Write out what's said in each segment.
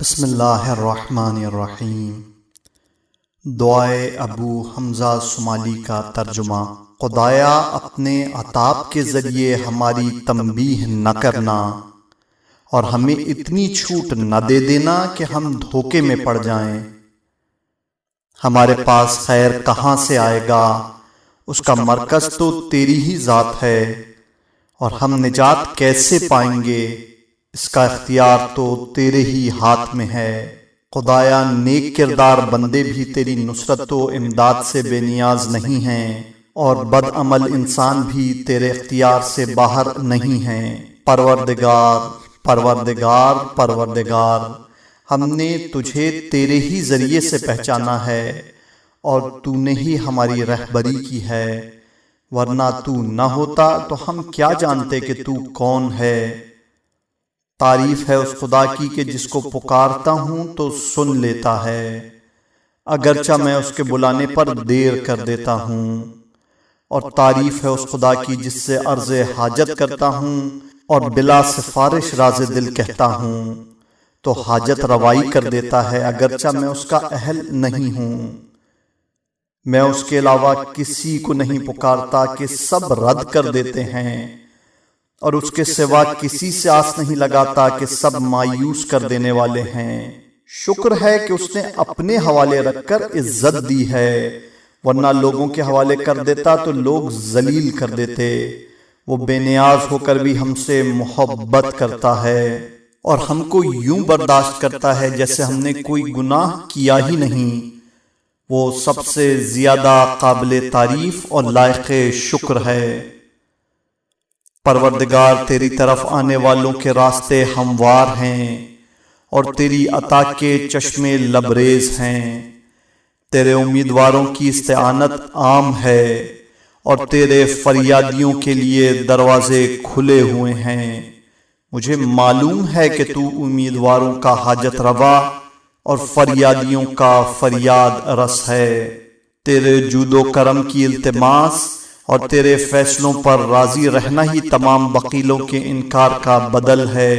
بسم اللہ الرحمن الرحیم۔ دعائے ابو حمزہ صومالی کا ترجمہ۔ خدایا اپنے عطاب کے ذریعے ہماری تنبیہ نہ کرنا اور ہمیں اتنی چھوٹ نہ دے دینا کہ ہم دھوکے میں پڑ جائیں۔ ہمارے پاس خیر کہاں سے آئے گا؟ اس کا مرکز تو تیری ہی ذات ہے، اور ہم نجات کیسے پائیں گے؟ اس کا اختیار تو تیرے ہی ہاتھ میں ہے۔ خدایا نیک کردار بندے بھی تیری نصرت و امداد سے بے نیاز نہیں ہیں، اور بد عمل انسان بھی تیرے اختیار سے باہر نہیں ہیں۔ پروردگار پروردگار پروردگار، ہم نے تجھے تیرے ہی ذریعے سے پہچانا ہے، اور تو نے ہی ہماری رہبری کی ہے، ورنہ تو نہ ہوتا تو ہم کیا جانتے کہ تو کون ہے۔ تعریف ہے اس خدا کی کہ جس کو پکارتا ہوں تو سن لیتا ہے، اگرچہ میں اس کے بلانے پر دیر کر دیتا ہوں۔ اور تعریف ہے اس خدا کی جس سے عرض حاجت کرتا ہوں اور بلا سفارش راز دل کہتا ہوں تو حاجت روائی کر دیتا ہے، اگرچہ میں اس کا اہل نہیں ہوں۔ میں اس کے علاوہ کسی کو نہیں پکارتا کہ سب رد کر دیتے ہیں، اور اس کے سوا کسی سے آس نہیں لگاتا کہ سب مایوس کر دینے والے ہیں۔ شکر ہے کہ اس نے اپنے حوالے رکھ کر عزت دی ہے، ورنہ لوگوں کے حوالے کر دیتا تو لوگ ذلیل کر دیتے۔ وہ بے نیاز ہو کر بھی ہم سے محبت کرتا ہے، اور ہم کو یوں برداشت کرتا ہے جیسے ہم نے کوئی گناہ کیا ہی نہیں۔ وہ سب سے زیادہ قابل تعریف اور لائق شکر ہے۔ پروردگار تیری طرف آنے والوں کے راستے ہموار ہیں، اور تیری عطا کے چشمے لبریز ہیں۔ تیرے امیدواروں کی استعانت عام ہے، اور تیرے فریادیوں کے لیے دروازے کھلے ہوئے ہیں۔ مجھے معلوم ہے کہ تو امیدواروں کا حاجت روا اور فریادیوں کا فریاد رس ہے۔ تیرے جود و کرم کی التماس اور تیرے فیصلوں پر راضی رہنا ہی تمام وکیلوں کے انکار کا بدل ہے،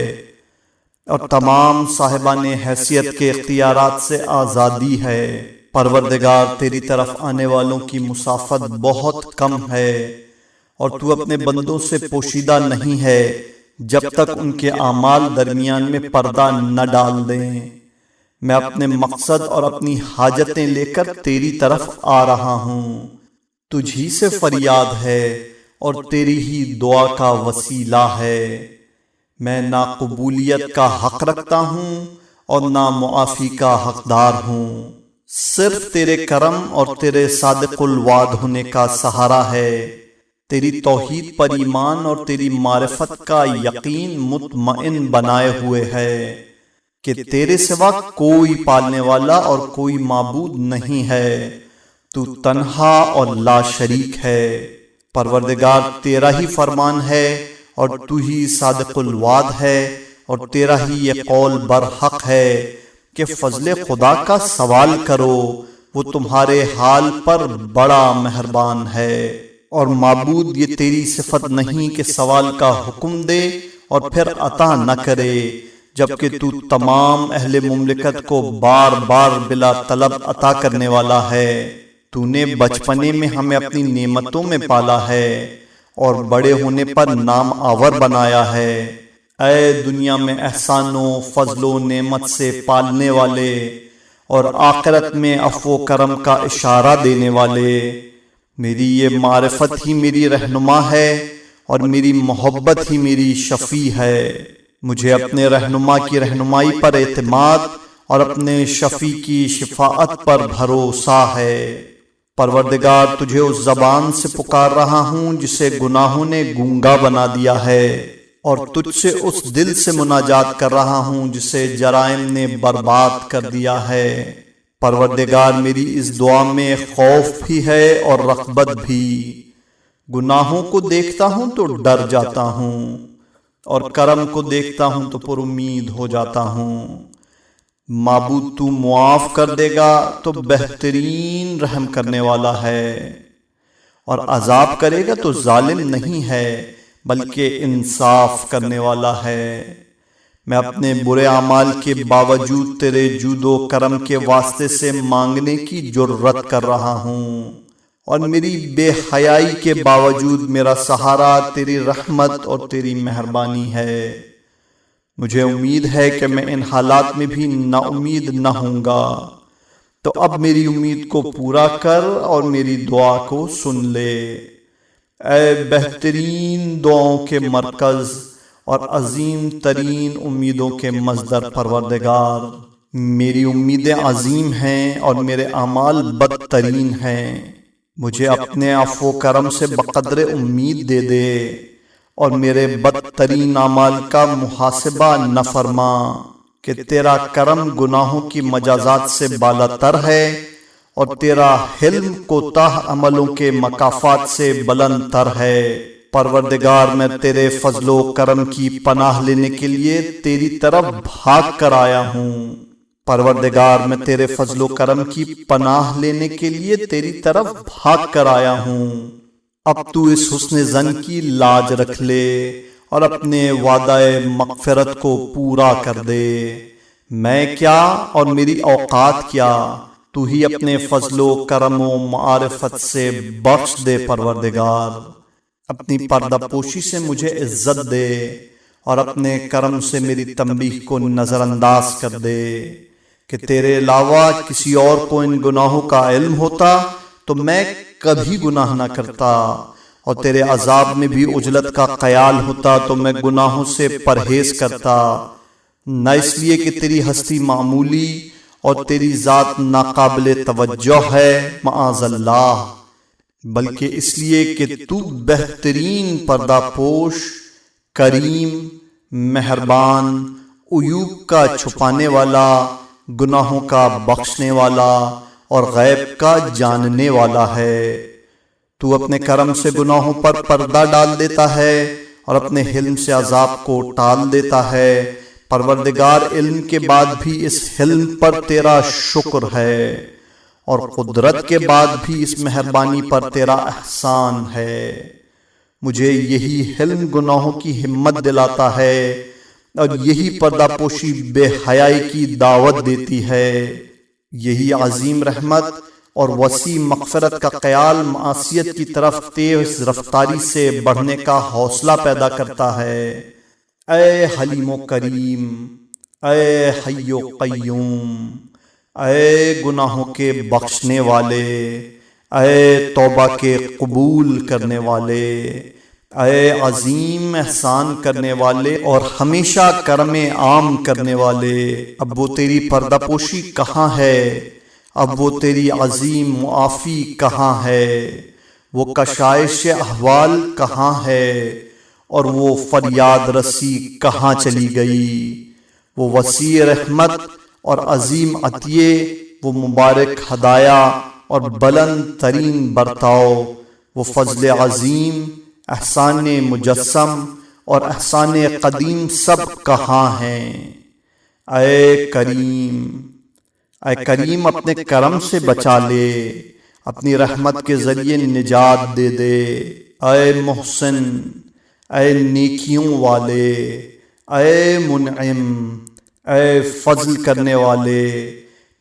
اور تمام صاحبان حیثیت کے اختیارات سے آزادی ہے۔ پروردگار تیری طرف آنے والوں کی مسافت بہت کم ہے، اور تو اپنے بندوں سے پوشیدہ نہیں ہے جب تک ان کے اعمال درمیان میں پردہ نہ ڈال دیں۔ میں اپنے مقصد اور اپنی حاجتیں لے کر تیری طرف آ رہا ہوں۔ تجھی سے فریاد ہے، اور تیری ہی دعا کا وسیلہ ہے۔ میں نہ قبولیت کا حق رکھتا ہوں اور نہ معافی کا حقدار ہوں۔ صرف تیرے کرم اور تیرے صادق الوعد ہونے کا سہارا ہے۔ تیری توحید پر ایمان اور تیری معرفت کا یقین مطمئن بنائے ہوئے ہے کہ تیرے سوا کوئی پالنے والا اور کوئی معبود نہیں ہے، تو تنہا اور لا شریک ہے۔ پروردگار تیرا ہی فرمان ہے، اور تو ہی صادق الوعد ہے، اور تیرا ہی یہ قول برحق ہے کہ فضل خدا کا سوال کرو، وہ تمہارے حال پر بڑا مہربان ہے۔ اور معبود یہ تیری صفت نہیں کہ سوال کا حکم دے اور پھر عطا نہ کرے، جبکہ تو تمام اہل مملکت کو بار بار بلا طلب عطا کرنے والا ہے۔ تو نے بچپنے میں ہمیں اپنی نعمتوں میں پالا ہے، اور بڑے ہونے پر نام آور بنایا ہے۔ اے دنیا میں احسان و فضل و نعمت سے پالنے والے، اور آخرت میں عفو و کرم کا اشارہ دینے والے، میری یہ معرفت ہی میری رہنما ہے، اور میری محبت ہی میری شفیع ہے۔ مجھے اپنے رہنما کی رہنمائی پر اعتماد اور اپنے شفیع کی شفاعت پر بھروسہ ہے۔ پروردگار تجھے اس زبان سے پکار رہا ہوں جسے گناہوں نے گونگا بنا دیا ہے، اور تجھ سے اس دل سے مناجات کر رہا ہوں جسے جرائم نے برباد کر دیا ہے۔ پروردگار میری اس دعا میں خوف بھی ہے اور رغبت بھی۔ گناہوں کو دیکھتا ہوں تو ڈر جاتا ہوں، اور کرم کو دیکھتا ہوں تو پر امید ہو جاتا ہوں۔ معبود تو معاف کر دے گا تو بہترین رحم کرنے والا ہے، اور عذاب کرے گا تو ظالم نہیں ہے بلکہ انصاف کرنے والا ہے۔ میں اپنے برے اعمال کے باوجود تیرے جود و کرم کے واسطے سے مانگنے کی جرت کر رہا ہوں، اور میری بے حیائی کے باوجود میرا سہارا تیری رحمت اور تیری مہربانی ہے۔ مجھے امید ہے کہ میں ان حالات میں بھی نا امید نہ ہوں گا، تو اب میری امید کو پورا کر اور میری دعا کو سن لے۔ اے بہترین دعاؤں کے مرکز اور عظیم ترین امیدوں کے مصدر پروردگار، میری امیدیں عظیم ہیں اور میرے اعمال بدترین ہیں۔ مجھے اپنے عفو و کرم سے بقدر امید دے دے اور میرے بدترین اعمال کا محاسبہ نہ فرما، کہ تیرا کرم گناہوں کی مجازات سے بالاتر ہے اور تیرا حلم کوتاہ عملوں کے مکافات سے بلند تر ہے۔ پروردگار، میں تیرے فضل و کرم کی پناہ لینے کے لیے تیری طرف بھاگ کر آیا ہوں۔ پروردگار، میں تیرے فضل و کرم کی پناہ لینے کے لیے تیری طرف بھاگ کر آیا ہوں۔ اب تو اس حسن ظن کی لاج رکھ لے اور اپنے وعدہ مغفرت کو پورا کر دے۔ میں کیا اور میری اوقات کیا، تو ہی اپنے فضل و کرم و معرفت سے بخش دے۔ پروردگار، اپنی پردہ پوشی سے مجھے عزت دے اور اپنے کرم سے میری تنبیہ کو نظر انداز کر دے، کہ تیرے علاوہ کسی اور کو ان گناہوں کا علم ہوتا تو میں کبھی گناہ نہ کرتا، اور تیرے عذاب میں بھی عجلت کا خیال ہوتا تو میں گناہوں سے پرہیز کرتا، نہ اس لیے کہ تیری ہستی معمولی اور تیری ذات ناقابل توجہ ہے، معاذ اللہ، بلکہ اس لیے کہ تو بہترین پردہ پوش، کریم، مہربان، عیوب کا چھپانے والا، گناہوں کا بخشنے والا اور غیب کا جاننے والا ہے۔ تو اپنے کرم سے گناہوں پر پردہ ڈال دیتا ہے اور اپنے حلم سے عذاب کو ٹال دیتا ہے۔ پروردگار، علم کے بعد بھی اس حلم پر تیرا شکر ہے، اور قدرت کے بعد بھی اس مہربانی پر تیرا احسان ہے۔ مجھے یہی حلم گناہوں کی ہمت دلاتا ہے، اور یہی پردہ پوشی بے حیائی کی دعوت دیتی ہے۔ یہی عظیم رحمت اور وسیع مغفرت کا خیال معصیت کی طرف تیز رفتاری سے بڑھنے کا حوصلہ پیدا کرتا ہے۔ اے حلیم و کریم، اے حی و قیوم، اے گناہوں کے بخشنے والے، اے توبہ کے قبول کرنے والے، اے عظیم احسان کرنے والے اور ہمیشہ کرم عام کرنے والے، اب وہ تیری پردہ پوشی کہاں ہے؟ اب وہ تیری عظیم معافی کہاں ہے؟ وہ کشائش احوال کہاں ہے؟ اور وہ فریاد رسی کہاں چلی گئی؟ وہ وسیع رحمت اور عظیم عطیے، وہ مبارک ہدایہ اور بلند ترین برتاؤ، وہ فضل عظیم، احسان مجسم اور احسان قدیم سب کہاں ہیں؟ اے کریم، اے کریم، اپنے کرم سے بچا لے، اپنی رحمت کے ذریعے نجات دے دے۔ اے محسن، اے نیکیوں والے، اے منعم، اے فضل کرنے والے،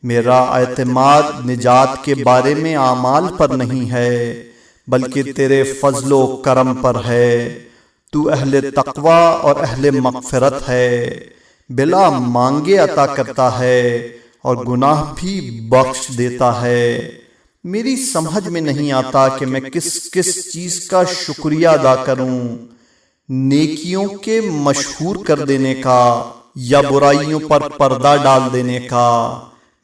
میرا اعتماد نجات کے بارے میں اعمال پر نہیں ہے، بلکہ تیرے فضل و کرم پر ہے۔ تو اہل تقوی اور اہل مغفرت ہے، بلا مانگے عطا کرتا ہے اور گناہ بھی بخش دیتا ہے۔ میری سمجھ میں نہیں آتا کہ میں کس کس چیز کا شکریہ ادا کروں، نیکیوں کے مشہور کر دینے کا یا برائیوں پر پردہ ڈال دینے کا،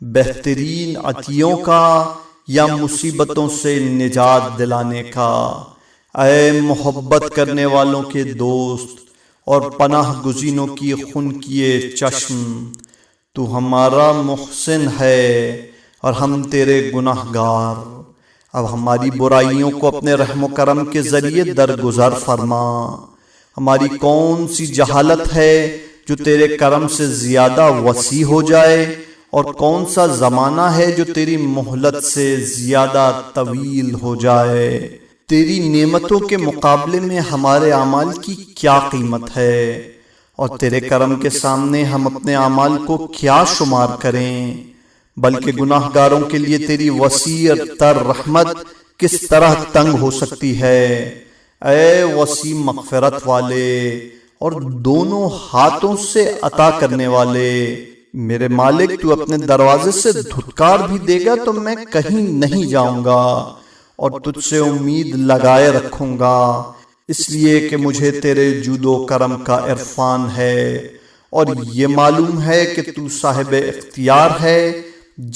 بہترین عطیوں کا یا مصیبتوں سے نجات دلانے کا۔ اے محبت کرنے والوں کے دوست اور پناہ گزینوں کی خون کیے چشم، تو ہمارا محسن ہے اور ہم تیرے گناہ گار۔ اب ہماری برائیوں کو اپنے رحم و کرم کے ذریعے درگزر فرما۔ ہماری کون سی جہالت ہے جو تیرے کرم سے زیادہ وسیع ہو جائے، اور کون سا زمانہ ہے جو تیری مہلت سے زیادہ طویل ہو جائے۔ تیری نعمتوں کے مقابلے میں ہمارے اعمال کی کیا قیمت ہے، اور تیرے کرم کے سامنے ہم اپنے اعمال کو کیا شمار کریں، بلکہ گناہ گاروں کے لیے تیری وسیع تر رحمت کس طرح تنگ ہو سکتی ہے۔ اے وسیع مغفرت والے اور دونوں ہاتھوں سے عطا کرنے والے، میرے مالک تو اپنے دروازے سے دھتکار بھی دے گا تو میں کہیں نہیں جاؤں گا اور تجھ سے امید لگائے رکھوں گا، اس لیے کہ مجھے تیرے جود و کرم کا عرفان ہے اور یہ معلوم ہے کہ تو صاحب اختیار ہے،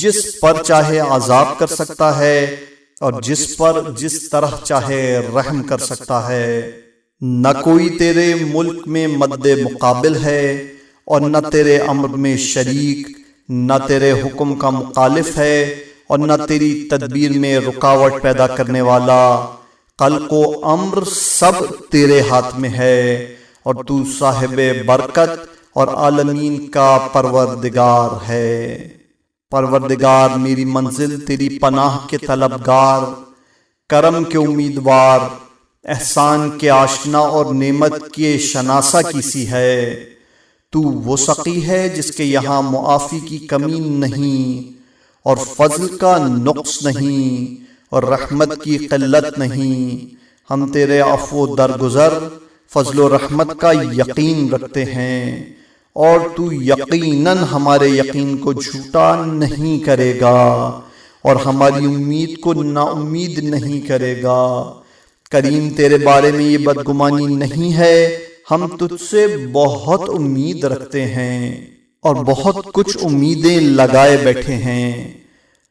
جس پر چاہے عذاب کر سکتا ہے اور جس پر جس طرح چاہے رحم کر سکتا ہے۔ نہ کوئی تیرے ملک میں مد مقابل ہے اور نہ تیرے امر میں شریک، نہ تیرے حکم کا مخالف ہے اور نہ تیری تدبیر میں رکاوٹ پیدا کرنے والا۔ خلق و امر سب تیرے ہاتھ میں ہے اور تو صاحب برکت اور عالمین کا پروردگار ہے۔ پروردگار میری منزل تیری پناہ کے طلبگار، کرم کے امیدوار، احسان کے آشنا اور نعمت کے شناسہ کیسی ہے۔ تو وہ سقی ہے جس کے یہاں معافی کی کمی نہیں اور فضل کا نقص نہیں اور رحمت کی قلت نہیں۔ ہم تیرے عفو درگزر، فضل و رحمت کا یقین رکھتے ہیں اور تو یقیناً ہمارے یقین کو جھوٹا نہیں کرے گا اور ہماری امید کو نا امید نہیں کرے گا۔ کریم تیرے بارے میں یہ بدگمانی نہیں ہے، ہم تجھ سے بہت امید رکھتے ہیں اور بہت کچھ امیدیں لگائے بیٹھے ہیں۔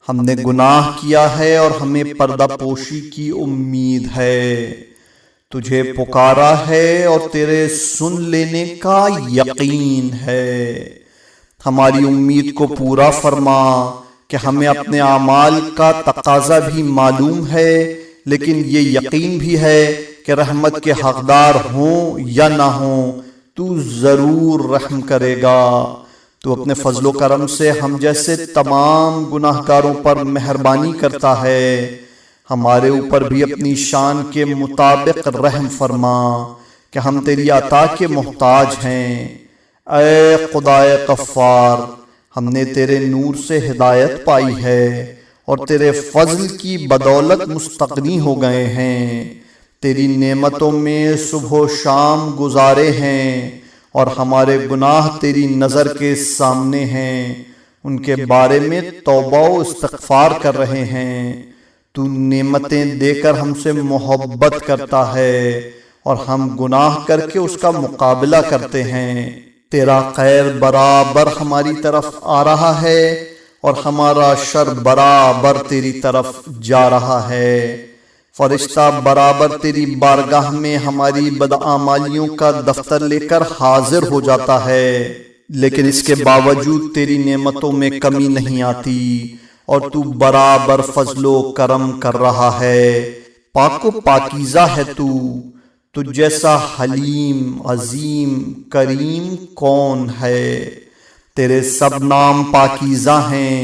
ہم نے گناہ کیا ہے اور ہمیں پردہ پوشی کی امید ہے، تجھے پکارا ہے اور تیرے سن لینے کا یقین ہے۔ ہماری امید کو پورا فرما کہ ہمیں اپنے اعمال کا تقاضا بھی معلوم ہے، لیکن یہ یقین بھی ہے کہ رحمت کے حقدار ہوں یا نہ ہوں تو ضرور رحم کرے گا۔ تو اپنے فضل و کرم سے ہم جیسے تمام گناہ گاروں پر مہربانی کرتا ہے، ہمارے اوپر بھی اپنی شان کے مطابق رحم فرما کہ ہم تیری عطا کے محتاج ہیں۔ اے خدائے غفار، ہم نے تیرے نور سے ہدایت پائی ہے اور تیرے فضل کی بدولت مستغنی ہو گئے ہیں، تیری نعمتوں میں صبح و شام گزارے ہیں اور ہمارے گناہ تیری نظر کے سامنے ہیں، ان کے بارے میں توبہ و استغفار کر رہے ہیں۔ تو نعمتیں دے کر ہم سے محبت کرتا ہے اور ہم گناہ کر کے اس کا مقابلہ کرتے ہیں۔ تیرا خیر برابر ہماری طرف آ رہا ہے اور ہمارا شر برابر تیری طرف جا رہا ہے۔ فرشتہ برابر تیری بارگاہ میں ہماری بدعمالیوں کا دفتر لے کر حاضر ہو جاتا ہے، لیکن اس کے باوجود تیری نعمتوں میں کمی نہیں آتی اور تو برابر فضل و کرم کر رہا ہے۔ پاک و پاکیزہ ہے تو جیسا حلیم، عظیم، کریم کون ہے؟ تیرے سب نام پاکیزہ ہیں،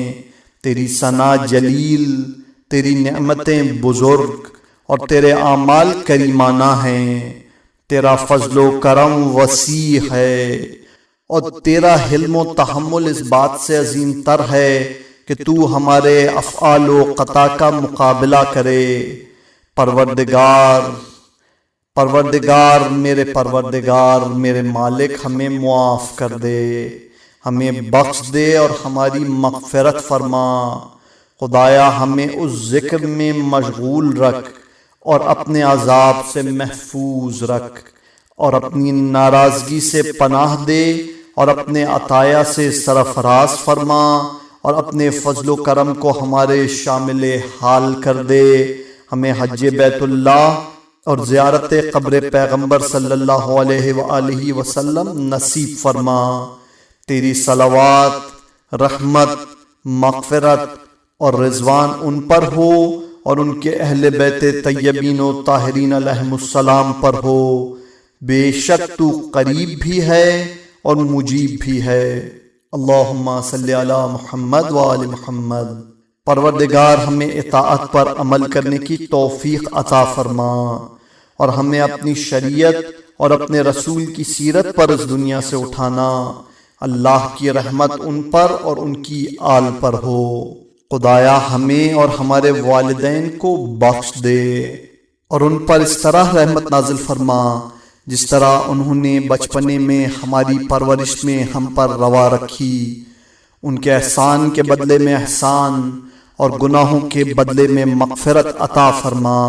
تیری ثنا جلیل، تیری نعمتیں بزرگ اور تیرے اعمال کریمانہ ہیں۔ تیرا فضل و کرم وسیع ہے اور تیرا حلم و تحمل اس بات سے عظیم تر ہے کہ تو ہمارے افعال و خطا کا مقابلہ کرے۔ پروردگار میرے مالک، ہمیں معاف کر دے، ہمیں بخش دے اور ہماری مغفرت فرما۔ خدایا ہمیں اس ذکر میں مشغول رکھ اور اپنے عذاب سے محفوظ رکھ اور اپنی ناراضگی سے پناہ دے اور اپنے عطایا سے سرفراز فرما اور اپنے فضل و کرم کو ہمارے شامل حال کر دے۔ ہمیں حج بیت اللہ اور زیارت قبر پیغمبر صلی اللہ علیہ وآلہ وسلم نصیب فرما۔ تیری صلوات، رحمت، مغفرت اور رضوان ان پر ہو اور ان کے اہل بیت طیبین و طاہرین علیہم السلام پر ہو۔ بے شک تو قریب بھی ہے اور مجیب بھی ہے۔ اللہم صلی علی محمد وآل محمد۔ پروردگار ہمیں اطاعت پر عمل کرنے کی توفیق عطا فرما اور ہمیں اپنی شریعت اور اپنے رسول کی سیرت پر اس دنیا سے اٹھانا۔ اللہ کی رحمت ان پر اور ان کی آل پر ہو۔ خدایا ہمیں اور ہمارے والدین کو بخش دے اور ان پر اس طرح رحمت نازل فرما جس طرح انہوں نے بچپنے میں ہماری پرورش میں ہم پر روا رکھی۔ ان کے احسان کے بدلے میں احسان اور گناہوں کے بدلے میں مغفرت عطا فرما۔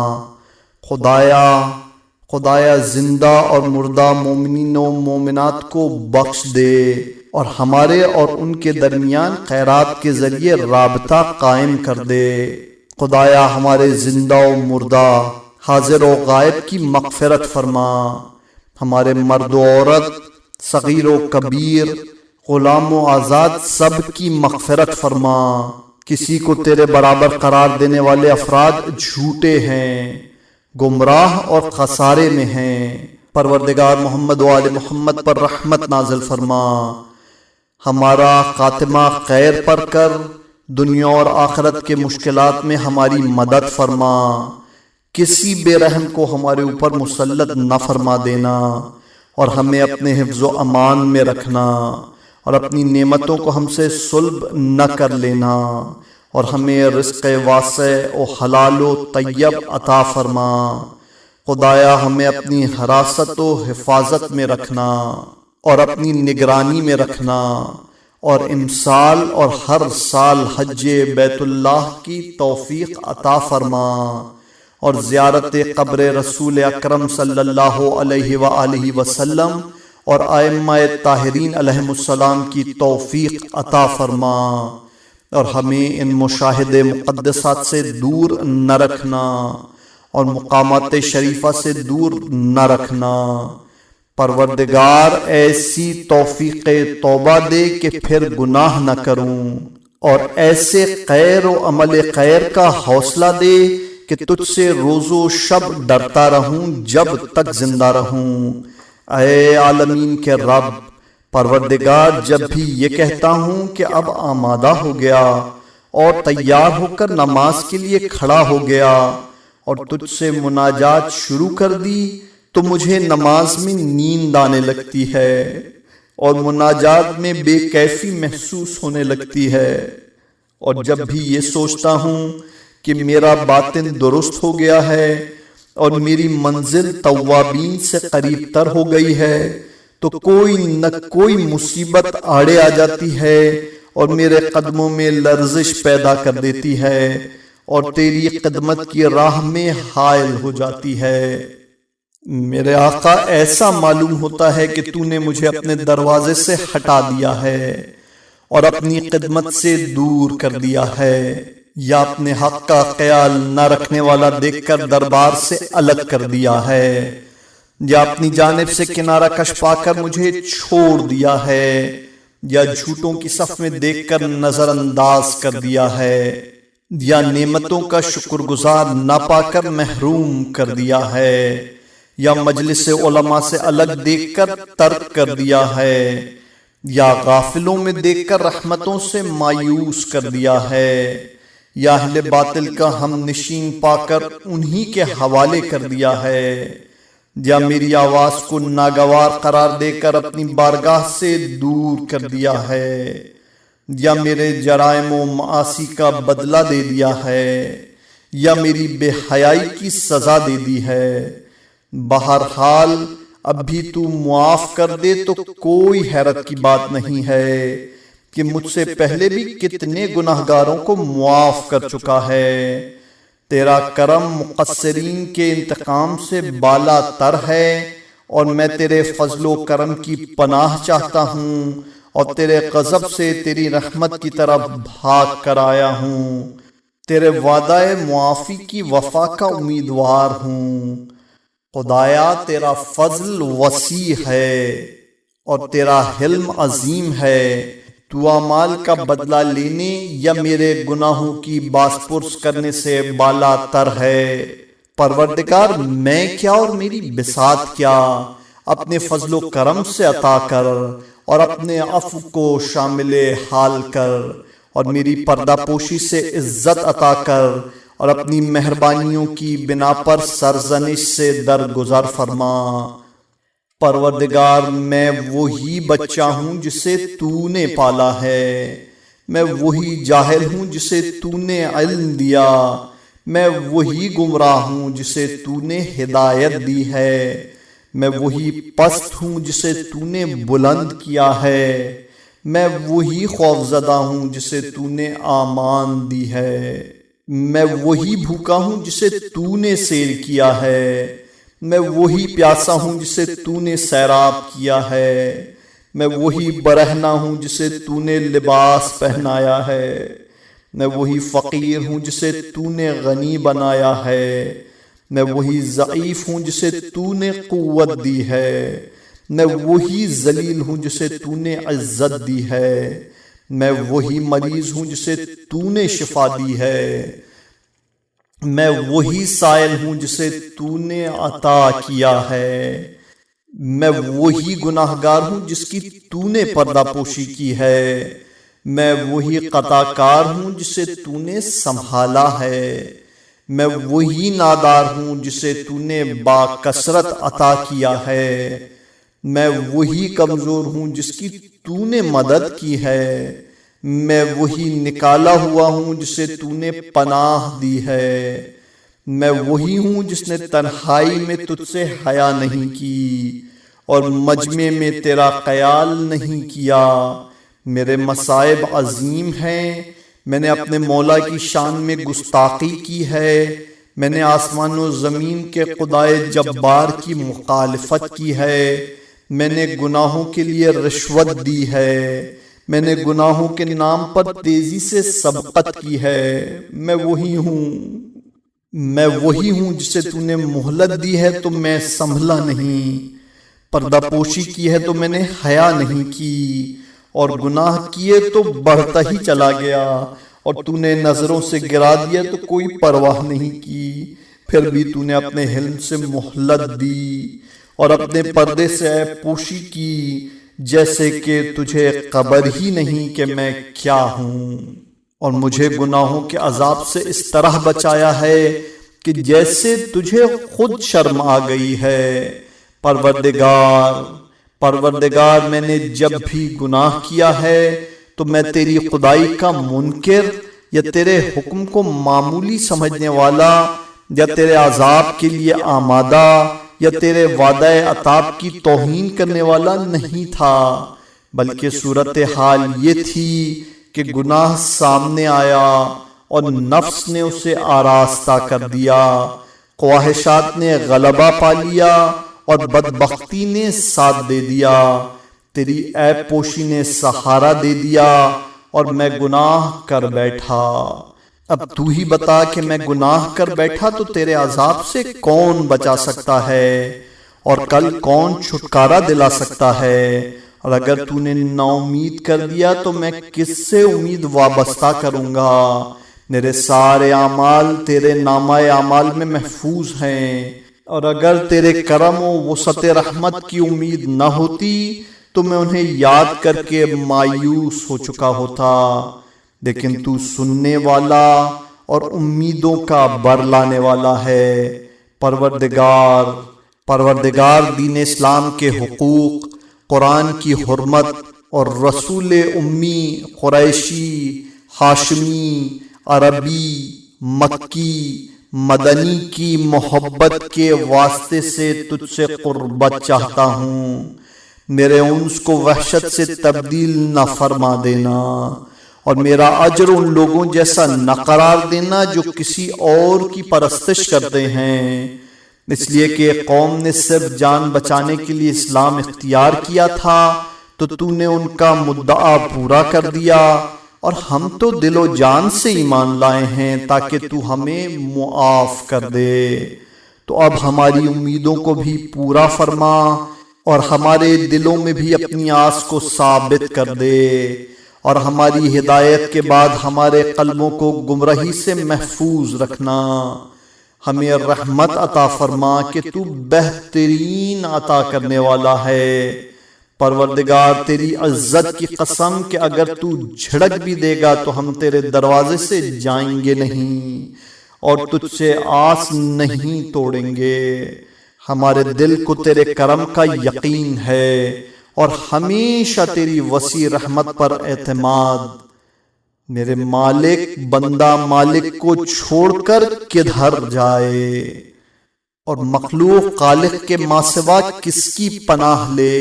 خدایا زندہ اور مردہ مومنین و مومنات کو بخش دے اور ہمارے اور ان کے درمیان خیرات کے ذریعے رابطہ قائم کر دے۔ خدایا ہمارے زندہ و مردہ، حاضر و غائب کی مغفرت فرما۔ ہمارے مرد و عورت، صغیر و کبیر، غلام و آزاد سب کی مغفرت فرما۔ کسی کو تیرے برابر قرار دینے والے افراد جھوٹے ہیں، گمراہ اور خسارے میں ہیں۔ پروردگار محمد و آل محمد پر رحمت نازل فرما۔ ہمارا خاتمہ خیر پر کر، دنیا اور آخرت کے مشکلات میں ہماری مدد فرما۔ کسی بے رحم کو ہمارے اوپر مسلط نہ فرما دینا اور ہمیں اپنے حفظ و امان میں رکھنا، اور اپنی نعمتوں کو ہم سے سلب نہ کر لینا، اور ہمیں رزق واسع و حلال و طیب عطا فرما۔ خدایا ہمیں اپنی حراست و حفاظت میں رکھنا اور اپنی نگرانی میں رکھنا، اور امسال اور ہر سال حج بیت اللہ کی توفیق عطا فرما، اور زیارت قبر رسول اکرم صلی اللہ علیہ وآلہ وسلم اور ائمہ طاہرین علیہم السلام کی توفیق عطا فرما، اور ہمیں ان مشاہد مقدسات سے دور نہ رکھنا اور مقامات شریفہ سے دور نہ رکھنا۔ پروردگار ایسی توفیق توبہ دے کہ پھر گناہ نہ کروں، اور ایسے خیر و عمل خیر کا حوصلہ دے کہ تجھ سے روز و شب ڈرتا رہوں جب تک زندہ رہوں۔ اے عالمین کے رب، پروردگار جب بھی یہ کہتا ہوں کہ اب آمادہ ہو گیا اور تیار ہو کر نماز کے لیے کھڑا ہو گیا اور تجھ سے مناجات شروع کر دی، تو مجھے نماز میں نیند آنے لگتی ہے اور مناجات میں بے کیفی محسوس ہونے لگتی ہے، اور جب بھی یہ سوچتا ہوں کہ میرا باطن درست ہو گیا ہے اور میری منزل توابین سے قریب تر ہو گئی ہے، تو کوئی نہ کوئی مصیبت آڑے آ جاتی ہے اور میرے قدموں میں لرزش پیدا کر دیتی ہے اور تیری خدمت کی راہ میں حائل ہو جاتی ہے۔ میرے آقا، ایسا معلوم ہوتا ہے کہ تو نے مجھے اپنے دروازے سے ہٹا دیا ہے اور اپنی خدمت سے دور کر دیا ہے، یا اپنے حق کا خیال نہ رکھنے والا دیکھ کر دربار سے الگ کر دیا ہے، یا اپنی جانب سے کنارہ کش پا کر مجھے چھوڑ دیا ہے، یا جھوٹوں کی صف میں دیکھ کر نظر انداز کر دیا ہے، یا نعمتوں کا شکر گزار نہ پا کر محروم کر دیا ہے، یا مجلس علماء سے الگ دیکھ کر ترک کر دیا ہے، یا غافلوں میں دیکھ کر رحمتوں سے مایوس کر دیا ہے، یا اہل باطل کا ہم نشین پا کر انہی کے حوالے کر دیا ہے، یا میری آواز کو ناگوار قرار دے کر اپنی بارگاہ سے دور کر دیا ہے، یا میرے جرائم و معاصی کا بدلہ دے دیا ہے، یا میری بے حیائی کی سزا دے دی ہے۔ بہرحال اب بھی تو معاف کر دے تو کوئی حیرت کی بات نہیں ہے کہ مجھ سے پہلے بھی کتنے گناہگاروں کو معاف کر چکا ہے۔ تیرا کرم مقصرین کے انتقام سے بالا تر ہے، اور میں تیرے فضل و کرم کی پناہ چاہتا ہوں اور تیرے غضب سے تیری رحمت کی طرف بھاگ کر آیا ہوں۔ تیرے وعدہ معافی کی وفا کا امیدوار ہوں۔ خدایا تیرا فضل وسیع ہے اور تیرا حلم عظیم ہے، تو اعمال کا بدلہ لینے یا میرے گناہوں کی باز پرس کرنے سے بالا تر ہے۔ پروردگار میں کیا اور میری بساط کیا، اپنے فضل و کرم سے عطا کر اور اپنے عفو کو شامل حال کر، اور میری پردہ پوشی سے عزت عطا کر، اور اپنی مہربانیوں کی بنا پر سرزنش سے درگزر فرما۔ پروردگار میں وہی بچہ ہوں جسے تو نے پالا ہے، میں وہی جاہل ہوں جسے تو نے علم دیا، میں وہی گمراہ ہوں جسے تو نے ہدایت دی ہے، میں وہی پست ہوں جسے تو نے بلند کیا ہے، میں وہی خوفزدہ ہوں جسے تو نے امان دی ہے، میں وہی بھوکا ہوں جسے تو نے سیر کیا ہے، میں وہی پیاسا ہوں جسے تو نے سیراب کیا ہے، میں وہی برہنہ ہوں جسے تو نے لباس پہنایا ہے، میں وہی فقیر ہوں جسے تو نے غنی بنایا ہے، میں وہی ضعیف ہوں جسے تو نے قوت دی ہے، میں وہی ذلیل ہوں جسے تو نے عزت دی ہے، میں وہی مریض ہوں جسے تو نے شفا دی ہے، میں وہی سائل ہوں جسے تو نے عطا کیا ہے، میں وہی گناہگار ہوں جس کی تو نے پردہ پوشی کی ہے، میں وہی قطع کار ہوں جسے تو نے سنبھالا ہے، میں وہی نادار ہوں جسے تو نے با کثرت عطا کیا ہے، میں وہی کمزور ہوں جس کی تو نے مدد کی ہے، میں وہی نکالا ہوا ہوں جسے تو نے پناہ دی ہے، میں وہی ہوں جس نے تنہائی میں تجھ سے حیا نہیں کی اور مجمع میں تیرا خیال نہیں کیا، میرے مصائب عظیم ہیں، میں نے اپنے مولا کی شان میں گستاخی کی ہے، میں نے آسمان و زمین کے خدائے جبار کی مخالفت کی ہے، میں نے گناہوں کے لیے رشوت دی ہے، میں نے گناہوں کے نام پر تیزی سے سبقت کی ہے، میں وہی ہوں جسے تو نے مہلت دی ہے تو میں سنبھلا نہیں، پردہ پوشی کی ہے تو میں نے حیا نہیں کی، اور گناہ کیے تو بڑھتا ہی چلا گیا، اور تو نے نظروں سے گرا دیا تو کوئی پرواہ نہیں کی، پھر بھی تو نے اپنے حلم سے مہلت دی اور اپنے پردے سے عیب پوشی کی، جیسے کہ تجھے خبر ہی نہیں کہ میں کیا ہوں، اور مجھے گناہوں کے عذاب سے اس طرح بچایا ہے کہ جیسے تجھے خود شرم آ گئی ہے۔ پروردگار میں نے جب بھی گناہ کیا ہے تو میں تیری خدائی کا منکر یا تیرے حکم کو معمولی سمجھنے والا یا تیرے عذاب کے لیے آمادہ یا تیرے وعدہ عطاب کی توہین کرنے والا نہیں تھا، بلکہ صورتحال یہ تھی کہ گناہ سامنے آیا اور نفس نے اسے آراستہ کر دیا، خواہشات نے غلبہ پا لیا اور بدبختی نے ساتھ دے دیا، تیری عیب پوشی نے سہارا دے دیا اور میں گناہ کر بیٹھا۔ اب تو ہی بتا کہ میں گناہ کر بیٹھا تو تیرے عذاب سے کون بچا سکتا ہے اور کل کون چھٹکارا دلا سکتا ہے، اور اگر تو نے نا امید کر دیا تو میں کس سے امید وابستہ کروں گا؟ میرے سارے اعمال تیرے نامہ اعمال میں محفوظ ہیں، اور اگر تیرے کرم و وسعت رحمت کی امید نہ ہوتی تو میں انہیں یاد کر کے مایوس ہو چکا ہوتا، لیکن تو سننے والا اور امیدوں کا بر لانے والا ہے۔ پروردگار دین اسلام کے حقوق، قرآن کی حرمت اور رسول امی قریشی ہاشمی عربی مکی مدنی کی محبت کے واسطے سے تجھ سے قربت چاہتا ہوں، میرے انس کو وحشت سے تبدیل نہ فرما دینا، اور میرا اجر ان لوگوں جیسا نہ قرار دینا جو کسی اور کی پرستش کرتے ہیں، اس لیے کہ قوم نے صرف جان بچانے کے لیے اسلام اختیار کیا تھا تو نے ان کا مدعا پورا کر دیا، اور ہم تو دل و جان سے ایمان لائے ہیں تاکہ تو ہمیں معاف کر دے، تو اب ہماری امیدوں کو بھی پورا فرما اور ہمارے دلوں میں بھی اپنی آس کو ثابت کر دے، اور ہماری ہدایت کے بعد ہمارے قلبوں کو گمراہی سے محفوظ رکھنا، ہمیں رحمت عطا فرما کہ تو بہترین عطا کرنے والا ہے۔ پروردگار تیری عزت کی قسم کہ اگر تو جھڑک بھی دے گا تو ہم تیرے دروازے سے جائیں گے نہیں اور تجھ سے آس نہیں توڑیں گے، ہمارے دل کو تیرے کرم کا یقین ہے اور ہمیشہ تیری وسیع رحمت پر اعتماد۔ میرے مالک بندہ مالک کو چھوڑ کر کدھر جائے، اور مخلوق خالق کے ماں سوا کس کی پناہ لے۔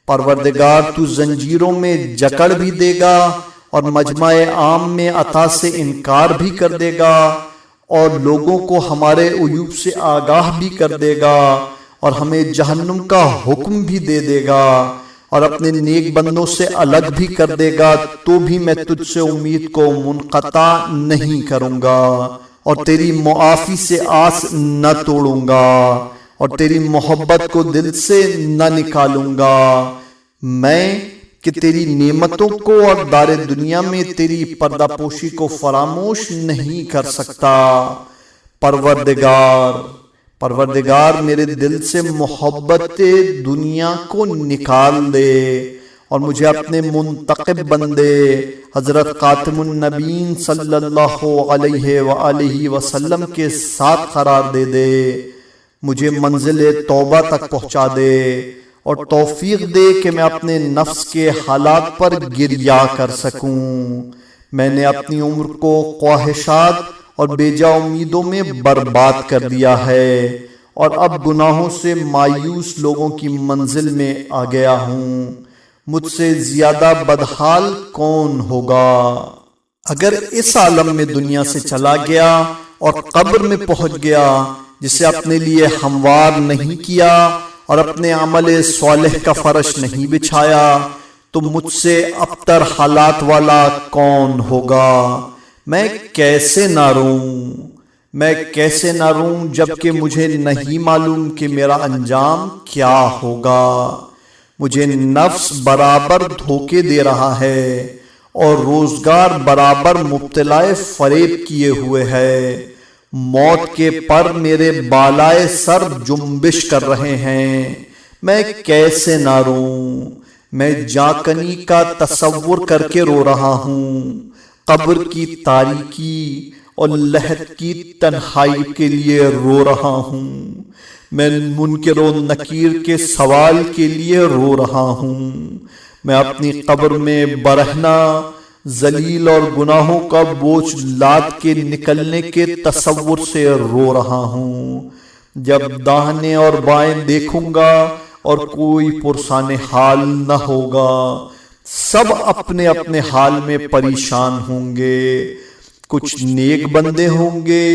پروردگار تو زنجیروں میں جکڑ بھی دے گا اور مجمع عام میں عطا سے انکار بھی کر دے گا، اور لوگوں کو ہمارے عیوب سے آگاہ بھی کر دے گا، اور ہمیں جہنم کا حکم بھی دے دے گا، اور اپنے نیک بندوں سے الگ بھی کر دے گا، تو بھی میں تجھ سے امید کو منقطع نہیں کروں گا، اور تیری معافی سے آس نہ توڑوں گا، اور تیری محبت کو دل سے نہ نکالوں گا۔ میں کہ تیری نعمتوں کو اور دار دنیا میں تیری پردہ پوشی کو فراموش نہیں کر سکتا۔ پروردگار میرے دل سے محبت دنیا کو نکال دے، اور مجھے اپنے منتخب بندے حضرت خاتم النبیین صلی اللہ علیہ وآلہ وسلم کے ساتھ قرار دے دے، مجھے منزل توبہ تک پہنچا دے، اور توفیق دے کہ میں اپنے نفس کے حالات پر گریہ کر سکوں۔ میں نے اپنی عمر کو خواہشات اور بیجا امیدوں میں برباد کر دیا ہے، اور اب گناہوں سے مایوس لوگوں کی منزل میں آ گیا ہوں۔ مجھ سے زیادہ بدحال کون ہوگا؟ اگر اس عالم میں دنیا سے چلا گیا اور قبر میں پہنچ گیا، جسے اپنے لیے ہموار نہیں کیا اور اپنے عمل صالح کا فرش نہیں بچھایا، تو مجھ سے ابتر حالات والا کون ہوگا؟ میں کیسے نہ روں جبکہ مجھے نہیں معلوم کہ میرا انجام کیا ہوگا۔ مجھے نفس برابر دھوکے دے رہا ہے، اور روزگار برابر مبتلا فریب کیے ہوئے ہے۔ موت کے پر میرے بالائے سر جنبش کر رہے ہیں، میں کیسے نہ روں؟ میں جاکنی کا تصور کر کے رو رہا ہوں، قبر کی تاریکی اور لحد کی تنہائی کے لیے رو رہا ہوں، میں منکر و نکیر کے سوال کے لیے رو رہا ہوں، میں اپنی قبر میں برہنہ ذلیل اور گناہوں کا بوجھ لاد کے نکلنے کے تصور سے رو رہا ہوں۔ جب داہنے اور بائیں دیکھوں گا اور کوئی پرسان حال نہ ہوگا، سب اپنے اپنے حال میں پریشان ہوں گے۔ کچھ نیک بندے ہوں گے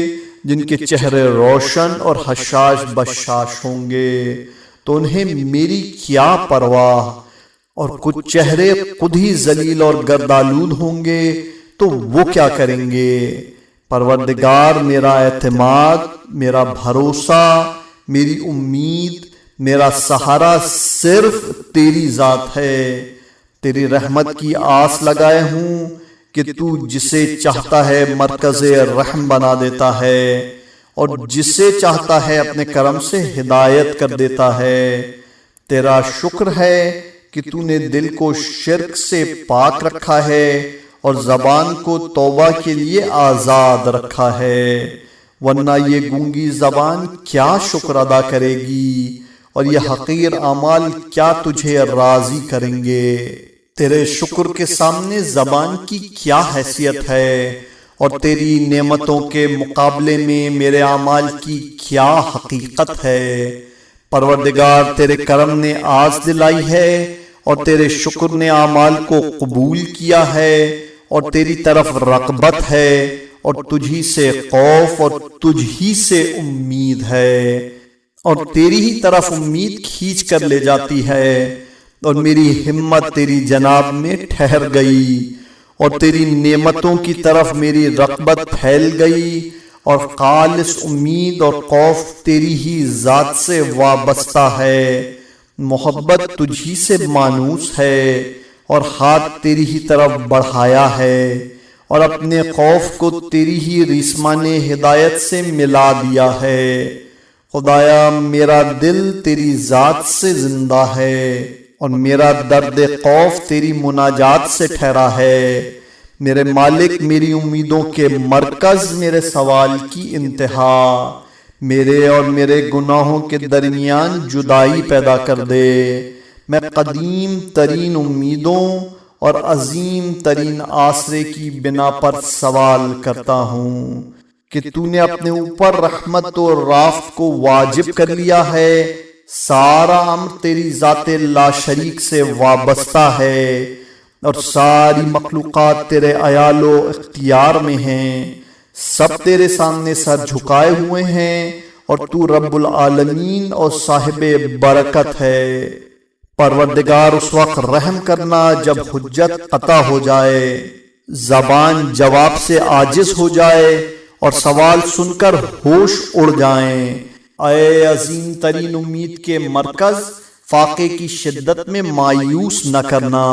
جن کے چہرے روشن اور حشاش بشاش ہوں گے، تو انہیں میری کیا پرواہ، اور کچھ چہرے خود ہی ذلیل اور گردآلود ہوں گے، تو وہ کیا کریں گے؟ پروردگار، میرا اعتماد، میرا بھروسہ، میری امید، میرا سہارا صرف تیری ذات ہے۔ تیری رحمت کی آس لگائے ہوں کہ تو جسے چاہتا ہے مرکز رحم بنا دیتا ہے، اور جسے چاہتا ہے اپنے کرم سے ہدایت کر دیتا ہے۔ تیرا شکر ہے کہ تو نے دل کو شرک سے پاک رکھا ہے، اور زبان کو توبہ کے لیے آزاد رکھا ہے، ورنہ یہ گونگی زبان کیا شکر ادا کرے گی، اور یہ حقیر اعمال کیا تجھے راضی کریں گے۔ تیرے شکر کے سامنے زبان کی کیا حیثیت ہے، اور تیری نعمتوں کے مقابلے میں میرے اعمال کی کیا حقیقت ہے۔ پروردگار، تیرے کرم نے آس دلائی ہے، اور تیرے شکر نے اعمال کو قبول کیا ہے، اور تیری طرف رغبت ہے، اور تجھی سے خوف اور تجھی سے امید ہے، اور تیری ہی طرف امید کھینچ کر لے جاتی ہے، اور میری ہمت تیری جناب میں ٹھہر گئی، اور تیری نعمتوں کی طرف میری رغبت پھیل گئی، اور خالص امید اور خوف تیری ہی ذات سے وابستہ ہے۔ محبت تجھی سے مانوس ہے، اور ہاتھ تیری ہی طرف بڑھایا ہے، اور اپنے خوف کو تیری ہی ریسمان ہدایت سے ملا دیا ہے۔ خدایا، میرا دل تیری ذات سے زندہ ہے، اور میرا درد خوف تیری مناجات سے ٹھہرا ہے۔ میرے مالک، میری امیدوں کے مرکز، میرے سوال کی انتہا، میرے اور میرے گناہوں کے درمیان جدائی پیدا کر دے۔ میں قدیم ترین امیدوں اور عظیم ترین آسرے کی بنا پر سوال کرتا ہوں کہ تو نے اپنے اوپر رحمت اور رافت کو واجب کر لیا ہے۔ سارا امر تیری ذات لا شریک سے وابستہ ہے اور ساری مخلوقات تیرے عیال و اختیار میں ہیں، سب تیرے سامنے سر جھکائے ہوئے ہیں اور تو رب العالمین اور صاحب برکت ہے۔ پروردگار اس وقت رحم کرنا جب حجت قطع ہو جائے، زبان جواب سے عاجز ہو جائے اور سوال سن کر ہوش اڑ جائیں۔ اے عظیم ترین امید کے مرکز، فاقے کی شدت میں مایوس نہ کرنا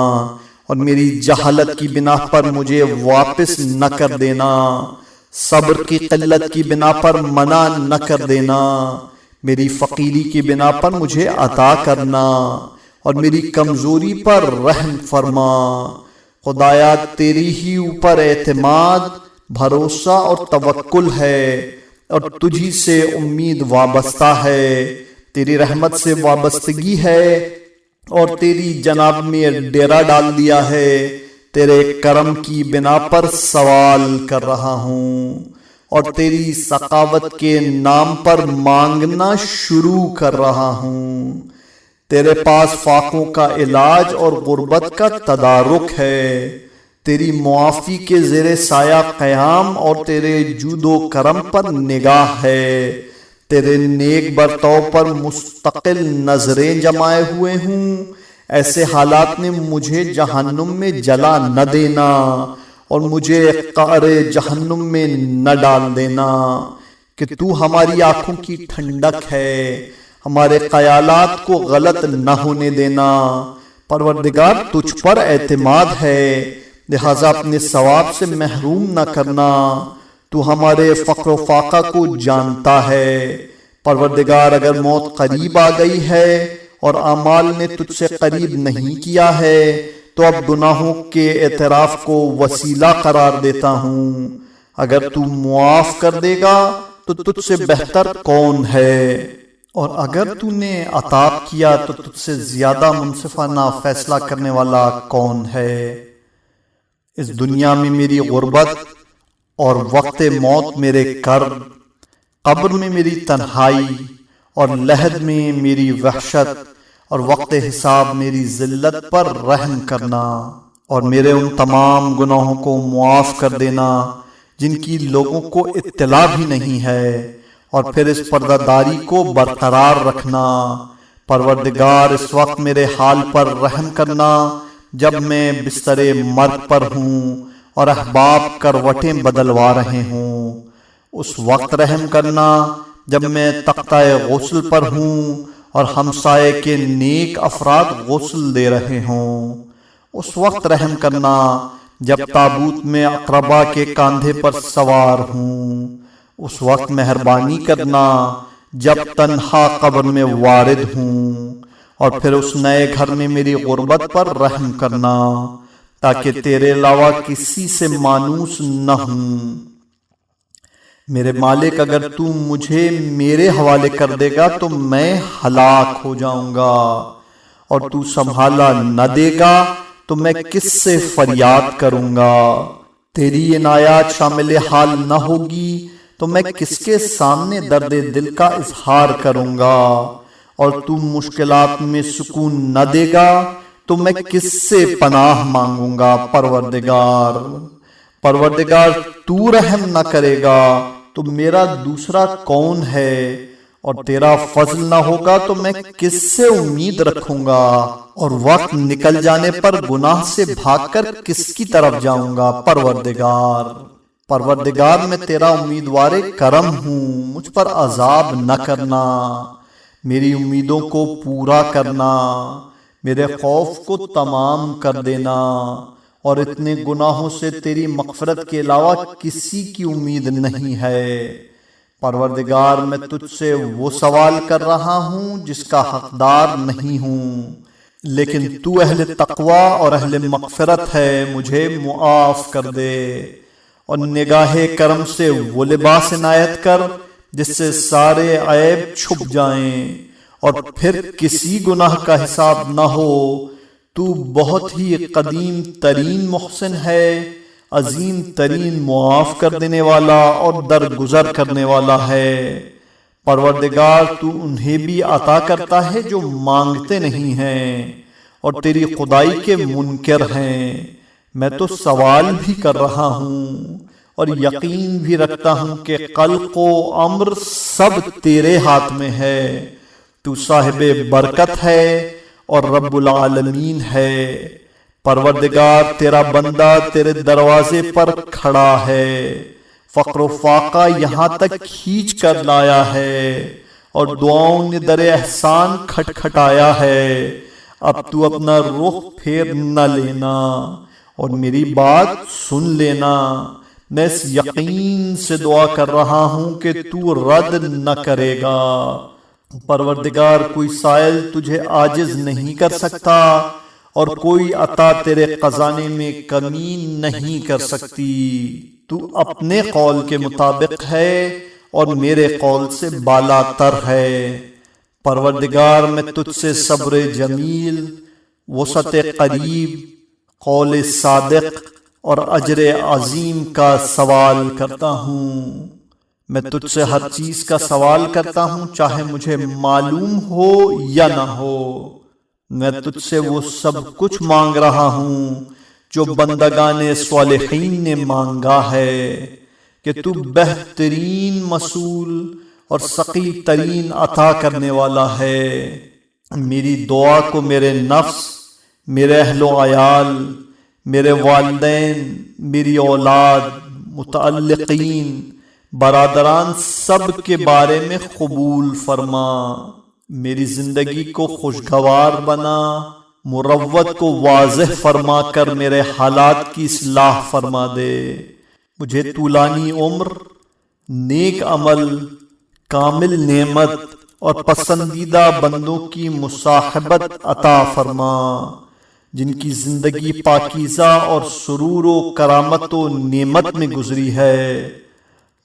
اور میری جہالت کی بنا پر مجھے واپس نہ کر دینا، صبر کی قلت کی بنا پر منع نہ کر دینا، میری فقیری کی بنا پر مجھے عطا کرنا اور میری کمزوری پر رحم فرما۔ خدایا تیری ہی اوپر اعتماد، بھروسہ اور توکل ہے اور تجھی سے امید وابستہ ہے، تیری رحمت سے وابستگی ہے اور تیری جناب میں ڈیرا ڈال دیا ہے۔ تیرے کرم کی بنا پر سوال کر رہا ہوں اور تیری سخاوت کے نام پر مانگنا شروع کر رہا ہوں۔ تیرے پاس فاقوں کا علاج اور غربت کا تدارک ہے، تیری معافی کے زیر سایہ قیام اور تیرے جود و کرم پر نگاہ ہے، تیرے نیک برتاؤ پر مستقل نظریں جمائے ہوئے ہوں۔ ایسے حالات میں مجھے جہنم میں جلا نہ دینا اور مجھے قعر جہنم میں نہ ڈال دینا، کہ تو ہماری آنکھوں کی ٹھنڈک ہے، ہمارے خیالات کو غلط نہ ہونے دینا۔ پروردگار تجھ پر اعتماد ہے، لہذا اپنے ثواب سے محروم نہ کرنا، تو ہمارے فقر و فاقہ کو جانتا ہے۔ پروردگار اگر موت قریب آ گئی ہے اور اعمال نے تجھ سے قریب نہیں کیا ہے تو اب گناہوں کے اعتراف کو وسیلہ قرار دیتا ہوں۔ اگر تو معاف کر دے گا تو تجھ سے بہتر کون ہے، اور اگر تو نے عطا کیا تو تجھ سے زیادہ منصفانہ فیصلہ کرنے والا کون ہے۔ اس دنیا میں میری غربت اور وقت موت میرے کرب، قبر میں میری تنہائی اور لحد میں میری وحشت اور وقت حساب میری ذلت پر رحم کرنا اور میرے ان تمام گناہوں کو معاف کر دینا جن کی لوگوں کو اطلاع بھی نہیں ہے، اور پھر اس پردہ داری کو برقرار رکھنا۔ پروردگار اس وقت میرے حال پر رحم کرنا جب میں بستر مرگ پر ہوں اور احباب کروٹیں بدلوا رہے ہوں، اس وقت رحم کرنا جب میں تختہ غسل پر ہوں اور ہمسائے کے نیک افراد غسل دے رہے ہوں، اس وقت رحم کرنا جب تابوت میں اقربا کے کاندھے پر سوار ہوں، اس وقت مہربانی کرنا جب تنہا قبر میں وارد ہوں، اور پھر اس نئے گھر میں میری غربت پر رحم کرنا تاکہ تیرے علاوہ کسی سے مانوس نہ ہوں۔ میرے مالک اگر تو مجھے میرے حوالے کر دے گا تو میں ہلاک ہو جاؤں گا، اور تو سنبھالا نہ دے گا تو میں کس سے فریاد کروں گا۔ تیری عنایات شامل حال نہ ہوگی تو میں کس کے سامنے درد دل کا اظہار کروں گا، اور تو مشکلات میں سکون نہ دے گا تو میں کس سے پناہ مانگوں گا۔ پروردگار تو رحم نہ کرے گا تو میرا دوسرا کون ہے، اور تیرا فضل نہ ہوگا تو میں کس سے امید رکھوں گا، اور وقت نکل جانے پر گناہ سے بھاگ کر کس کی طرف جاؤں گا۔ پروردگار میں تیرا امیدوار کرم ہوں، مجھ پر عذاب نہ کرنا، میری امیدوں کو پورا کرنا، میرے خوف کو تمام کر دینا، اور اتنے گناہوں سے تیری مغفرت کے علاوہ کسی کی امید نہیں ہے۔ پروردگار میں تجھ سے وہ سوال کر رہا ہوں جس کا حقدار نہیں ہوں، لیکن تو اہل تقوی اور اہل مغفرت ہے، مجھے معاف کر دے، اور نگاہ کرم سے وہ لباس عنایت کر جس سے سارے عیب چھپ جائیں اور پھر کسی گناہ کا حساب نہ ہو۔ تو بہت ہی قدیم ترین محسن ہے، عظیم ترین معاف کر دینے والا اور درگزر کرنے والا ہے۔ پروردگار تو انہیں بھی عطا کرتا ہے جو مانگتے نہیں ہیں اور تیری خدائی کے منکر ہیں۔ میں تو سوال بھی کر رہا ہوں اور یقین بھی رکھتا ہوں کہ خلق و امر سب تیرے ہاتھ میں ہے۔ تو صاحب برکت ہے اور رب العالمین ہے۔ پروردگار تیرا بندہ تیرے دروازے پر کھڑا ہے، فقر و فاقہ یہاں تک کھینچ کر لایا ہے اور دعاؤں نے در احسان کھٹکھٹایا ہے۔ اب تو اپنا رخ پھیر نہ لینا اور میری بات سن لینا۔ میں اس یقین سے دعا کر رہا ہوں کہ تو رد نہ کرے گا۔ پروردگار کوئی سائل تجھے عاجز نہیں کر سکتا اور کوئی عطا تیرے خزانے میں کمی نہیں کر سکتی۔ تو اپنے قول کے مطابق ہے اور میرے قول سے بالا تر ہے۔ پروردگار میں تجھ سے صبر جمیل، وسعت قریب، قول صادق اور اجر عظیم کا سوال کرتا ہوں۔ میں تجھ سے ہر چیز کا سوال کرتا ہوں، چاہے مجھے معلوم ہو یا نہ ہو۔ میں تجھ سے وہ سب کچھ مانگ رہا ہوں جو بندگان صالحین نے مانگا ہے کہ تو بہترین مسئول اور سقی ترین عطا کرنے والا ہے۔ میری دعا کو میرے نفس، میرے اہل و عیال، میرے والدین، میری اولاد، متعلقین، برادران سب کے بارے میں قبول فرما۔ میری زندگی کو خوشگوار بنا، مروت کو واضح فرما کر میرے حالات کی اصلاح فرما دے۔ مجھے طولانی عمر، نیک عمل، کامل نعمت اور پسندیدہ بندوں کی مصاحبت عطا فرما، جن کی زندگی پاکیزہ اور سرور و کرامت و نعمت میں گزری ہے۔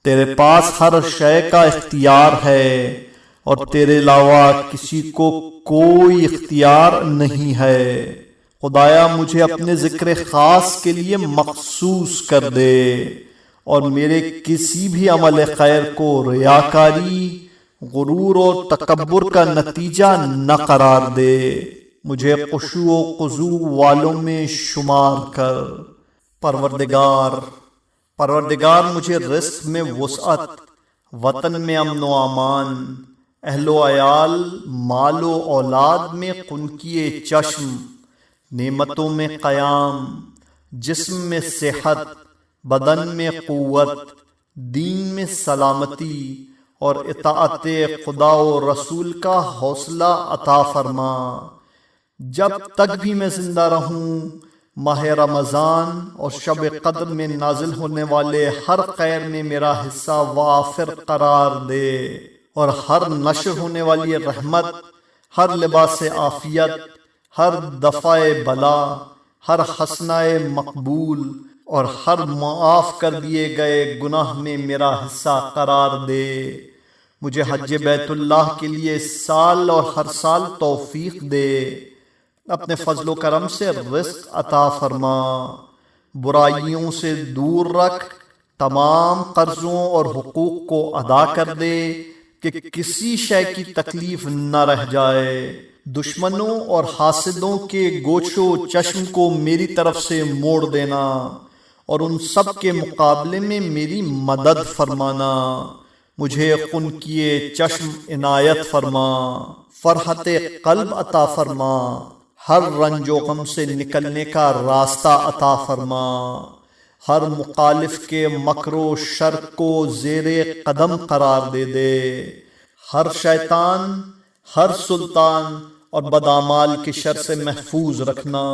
تیرے پاس ہر شے کا اختیار ہے اور تیرے علاوہ کسی کو کوئی اختیار نہیں ہے۔ خدایا مجھے اپنے ذکر خاص کے لیے مخصوص کر دے اور میرے کسی بھی عمل خیر کو ریاکاری، غرور اور تکبر کا نتیجہ نہ قرار دے۔ مجھے خشوع و خضوع والوں میں شمار کر۔ پروردگار مجھے رزق میں وسعت، وطن میں امن و امان، اہل و عیال، مال و اولاد میں قنقی چشم، نعمتوں میں قیام، جسم میں صحت، بدن میں قوت، دین میں سلامتی اور اطاعت خدا و رسول کا حوصلہ عطا فرما۔ جب تک بھی میں زندہ رہوں ماہ رمضان اور شب قدر میں نازل ہونے والے ہر خیر میں میرا حصہ وافر قرار دے، اور ہر نشر ہونے والی رحمت، ہر لباس عافیت، ہر دفع بلا، ہر حسنہ مقبول اور ہر معاف کر دیے گئے گناہ میں میرا حصہ قرار دے۔ مجھے حج بیت اللہ کے لیے اس سال اور ہر سال توفیق دے۔ اپنے فضل و کرم سے رزق عطا فرما، برائیوں سے دور رکھ، تمام قرضوں اور حقوق کو ادا کر دے کہ کسی شے کی تکلیف نہ رہ جائے۔ دشمنوں اور حاسدوں کے گوش و چشم کو میری طرف سے موڑ دینا اور ان سب کے مقابلے میں میری مدد فرمانا۔ مجھے خنقی چشم عنایت فرما، فرحت قلب عطا فرما، ہر رنج و غم سے نکلنے کا راستہ عطا فرما، ہر مخالف کے مکر و شر کو زیر قدم قرار دے۔ ہر شیطان، ہر سلطان اور بدعمال کے شر سے محفوظ رکھنا،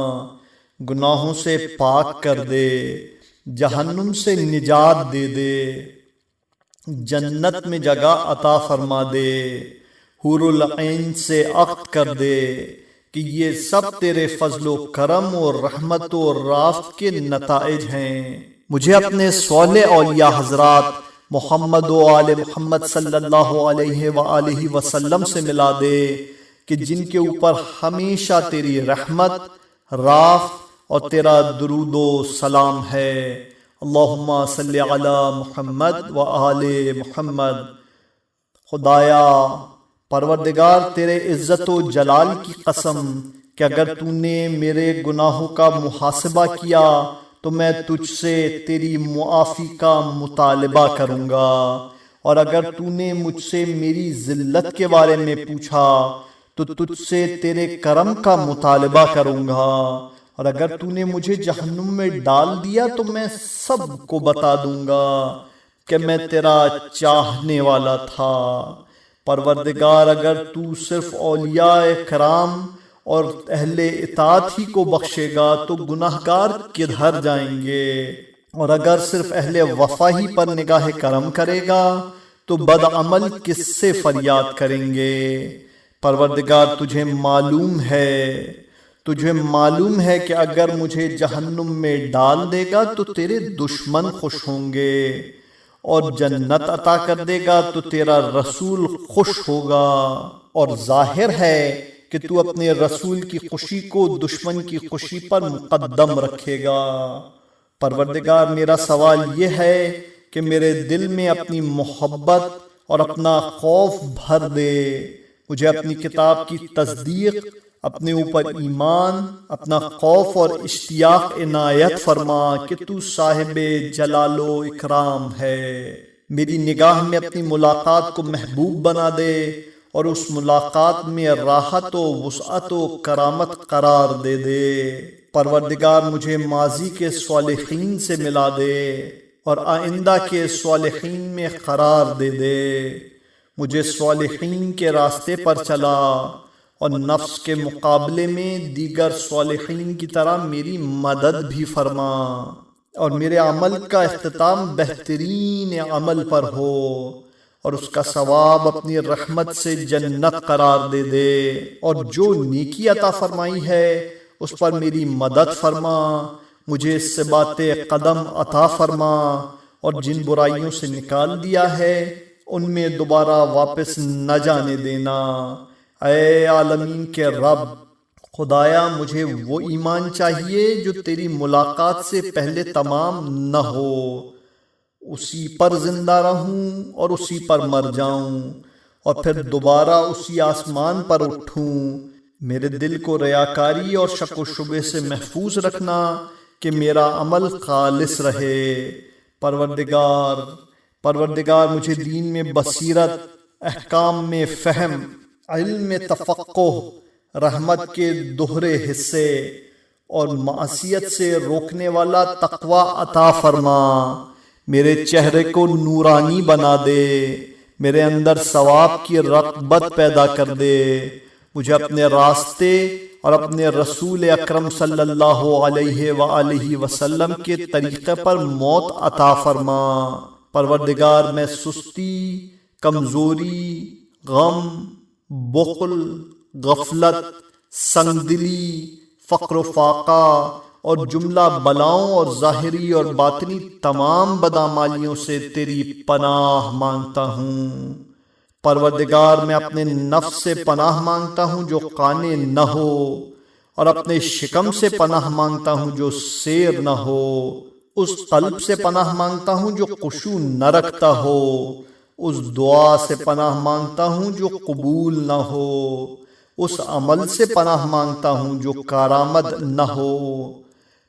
گناہوں سے پاک کر دے، جہنم سے نجات دے، جنت میں جگہ عطا فرما دے، حور العین سے عقد کر دے کہ یہ سب تیرے فضل و کرم اور رحمت و رافت کے نتائج ہیں۔ مجھے اپنے صالح اولیاء حضرات محمد و آل محمد صلی اللہ علیہ وآلہ وسلم سے ملا دے کہ جن کے اوپر ہمیشہ تیری رحمت، رافت اور تیرا درود و سلام ہے۔ اللہم صلی علی محمد و آل محمد۔ خدایا پروردگار تیرے عزت و جلال کی قسم کہ اگر تو نے میرے گناہوں کا محاسبہ کیا تو میں تجھ سے تیری معافی کا مطالبہ کروں گا، اور اگر تو نے مجھ سے میری ذلت کے بارے میں پوچھا تو تجھ سے تیرے کرم کا مطالبہ کروں گا، اور اگر تو نے مجھے جہنم میں ڈال دیا تو میں سب کو بتا دوں گا کہ میں تیرا چاہنے والا تھا۔ پروردگار اگر تو صرف اولیاء کرام اور اہل اطاعت ہی کو بخشے گا تو گناہگار کدھر جائیں گے، اور اگر صرف اہل وفا ہی پر نگاہ کرم کرے گا تو بدعمل کس سے فریاد کریں گے۔ پروردگار تجھے معلوم ہے کہ اگر مجھے جہنم میں ڈال دے گا تو تیرے دشمن خوش ہوں گے، اور جنت عطا کر دے گا تو تیرا رسول خوش ہوگا، اور ظاہر ہے کہ تو اپنے رسول کی خوشی کو دشمن کی خوشی پر مقدم رکھے گا۔ پروردگار میرا سوال یہ ہے کہ میرے دل میں اپنی محبت اور اپنا خوف بھر دے، مجھے اپنی کتاب کی تصدیق، اپنے اوپر ایمان، اپنا خوف اور اشتیاق عنایت فرما کہ تو صاحب جلال و اکرام ہے۔ میری نگاہ میں اپنی ملاقات کو محبوب بنا دے، اور اس ملاقات میں راحت و وسعت و کرامت قرار دے دے۔ پروردگار مجھے ماضی کے صالحین سے ملا دے اور آئندہ کے صالحین میں قرار دے دے۔ مجھے صالحین کے راستے پر چلا، اور نفس کے مقابلے میں دیگر صالحین کی طرح میری مدد بھی فرما، اور میرے عمل کا اختتام بہترین عمل پر ہو، اور اس کا ثواب اپنی رحمت سے جنت قرار دے دے، اور جو نیکی عطا فرمائی ہے اس پر میری مدد فرما، مجھے اس سے بات قدم عطا فرما، اور جن برائیوں سے نکال دیا ہے ان میں دوبارہ واپس نہ جانے دینا۔ اے عالمین کے رب، خدایا مجھے وہ ایمان چاہیے جو تیری ملاقات سے پہلے تمام نہ ہو، اسی پر زندہ رہوں اور اسی پر مر جاؤں، اور پھر دوبارہ اسی آسمان پر اٹھوں۔ میرے دل کو ریاکاری اور شک و شبہ سے محفوظ رکھنا کہ میرا عمل خالص رہے۔ پروردگار مجھے دین میں بصیرت، احکام میں فہم، علم میں تفقہ، رحمت کے دوہرے حصے اور معصیت سے روکنے والا تقوی عطا فرما۔ میرے چہرے کو نورانی بنا دے، میرے اندر ثواب کی رغبت پیدا کر دے، مجھے اپنے راستے اور اپنے رسول اکرم صلی اللہ علیہ وآلہ وسلم کے طریقے پر موت عطا فرما۔ پروردگار میں سستی، کمزوری، غم، بخل، غفلت، سنگ دلی، فقر و فاقہ اور جملہ بلاؤں اور ظاہری اور باطنی تمام بدعمالیوں سے تیری پناہ مانگتا ہوں۔ پروردگار میں اپنے نفس سے پناہ مانگتا ہوں جو قانع نہ ہو، اور اپنے شکم سے پناہ مانگتا ہوں جو سیر نہ ہو، اس قلب سے پناہ مانگتا ہوں جو خشوع نہ رکھتا ہو، اس دعا سے پناہ مانگتا ہوں جو قبول نہ ہو، اس عمل سے پناہ مانگتا ہوں جو کارآمد نہ ہو۔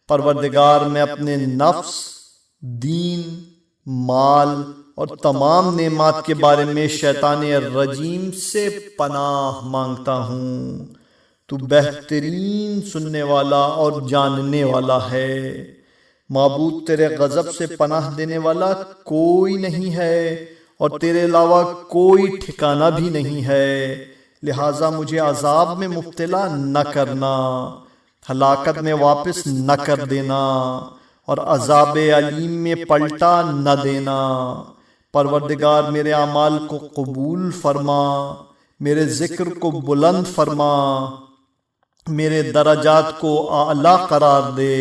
پروردگار میں اپنے نفس، دین، مال اور تمام نعمات کے بارے میں شیطان رجیم سے پناہ مانگتا ہوں۔ تو بہترین سننے والا اور جاننے والا ہے۔ معبود تیرے غضب سے پناہ دینے والا کوئی نہیں ہے، اور تیرے علاوہ کوئی ٹھکانہ بھی نہیں ہے، لہٰذا مجھے عذاب میں مبتلا نہ کرنا، ہلاکت میں واپس نہ کر دینا، اور عذاب علیم میں پلٹا نہ دینا۔ پروردگار میرے اعمال کو قبول فرما، میرے ذکر کو بلند فرما، میرے درجات کو اعلیٰ قرار دے،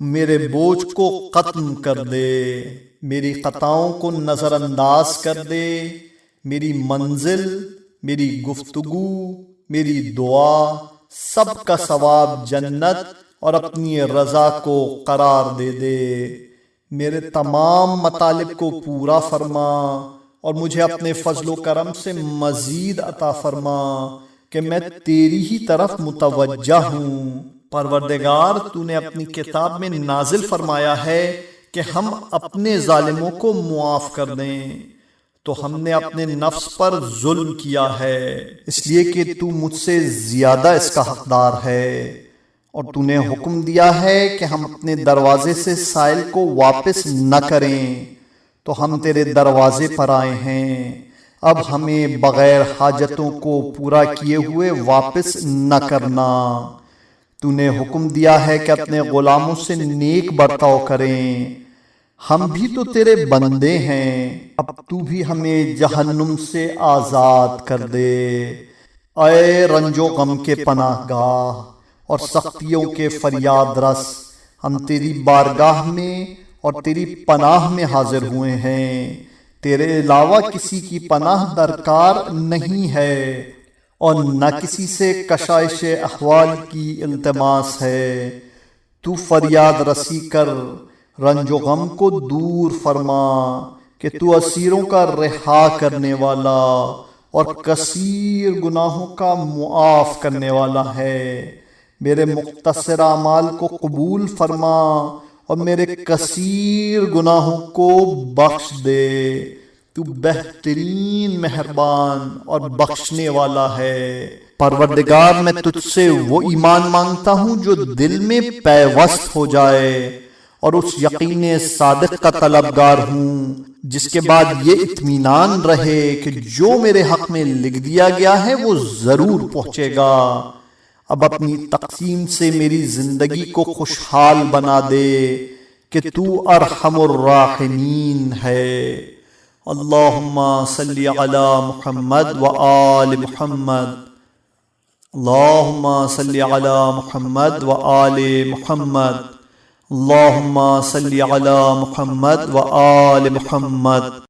میرے بوجھ کو ختم کر دے، میری خطاؤں کو نظر انداز کر دے، میری منزل، میری گفتگو، میری دعا، سب کا ثواب جنت اور اپنی رضا کو قرار دے دے۔ میرے تمام مطالب کو پورا فرما اور مجھے اپنے فضل و کرم سے مزید عطا فرما کہ میں تیری ہی طرف متوجہ ہوں۔ پروردگار، تو نے اپنی کتاب میں نازل فرمایا ہے کہ ہم اپنے ظالموں کو معاف کر دیں، تو ہم نے اپنے نفس پر ظلم کیا ہے، اس لیے کہ تو مجھ سے زیادہ اس کا حقدار ہے، اور تو نے حکم دیا ہے کہ ہم اپنے دروازے سے سائل کو واپس نہ کریں، تو ہم تیرے دروازے پر آئے ہیں، اب ہمیں بغیر حاجتوں کو پورا کیے ہوئے واپس نہ کرنا۔ تو نے حکم دیا ہے کہ اپنے غلاموں سے نیک برتاؤ کریں، ہم بھی تو تیرے بندے ہیں، اب تو بھی ہمیں جہنم سے آزاد کر دے۔ اے رنج و غم کے پناہ گاہ اور سختیوں کے فریاد رس، ہم تیری بارگاہ میں اور تیری پناہ میں حاضر ہوئے ہیں، تیرے علاوہ کسی کی پناہ درکار نہیں ہے، اور نہ کسی سے کشائش احوال کی التماس ہے۔ تو فریاد رسی کر رنج و غم کو دور فرما کہ تو اسیروں کا رہا کرنے والا اور کثیر گناہوں کا معاف کرنے والا ہے۔ میرے مقتصر اعمال کو قبول فرما اور میرے کثیر گناہوں کو بخش دے، تو بہترین مہربان اور بخشنے والا ہے۔ پروردگار، میں تجھ سے وہ ایمان مانگتا ہوں جو دل میں پیوست ہو جائے، اور اس یقین صادق کا طلبگار ہوں جس کے بعد یہ اطمینان رہے کہ جو میرے حق میں لکھ دیا گیا ہے وہ ضرور پہنچے گا۔ اب اپنی تقسیم سے میری زندگی کو خوشحال بنا دے کہ تو ارحم الراحمین ہے۔ اللہم صلی علی محمد وآل محمد، اللہم صلی علی محمد وآل محمد، اللہم صلی علی محمد وآل محمد۔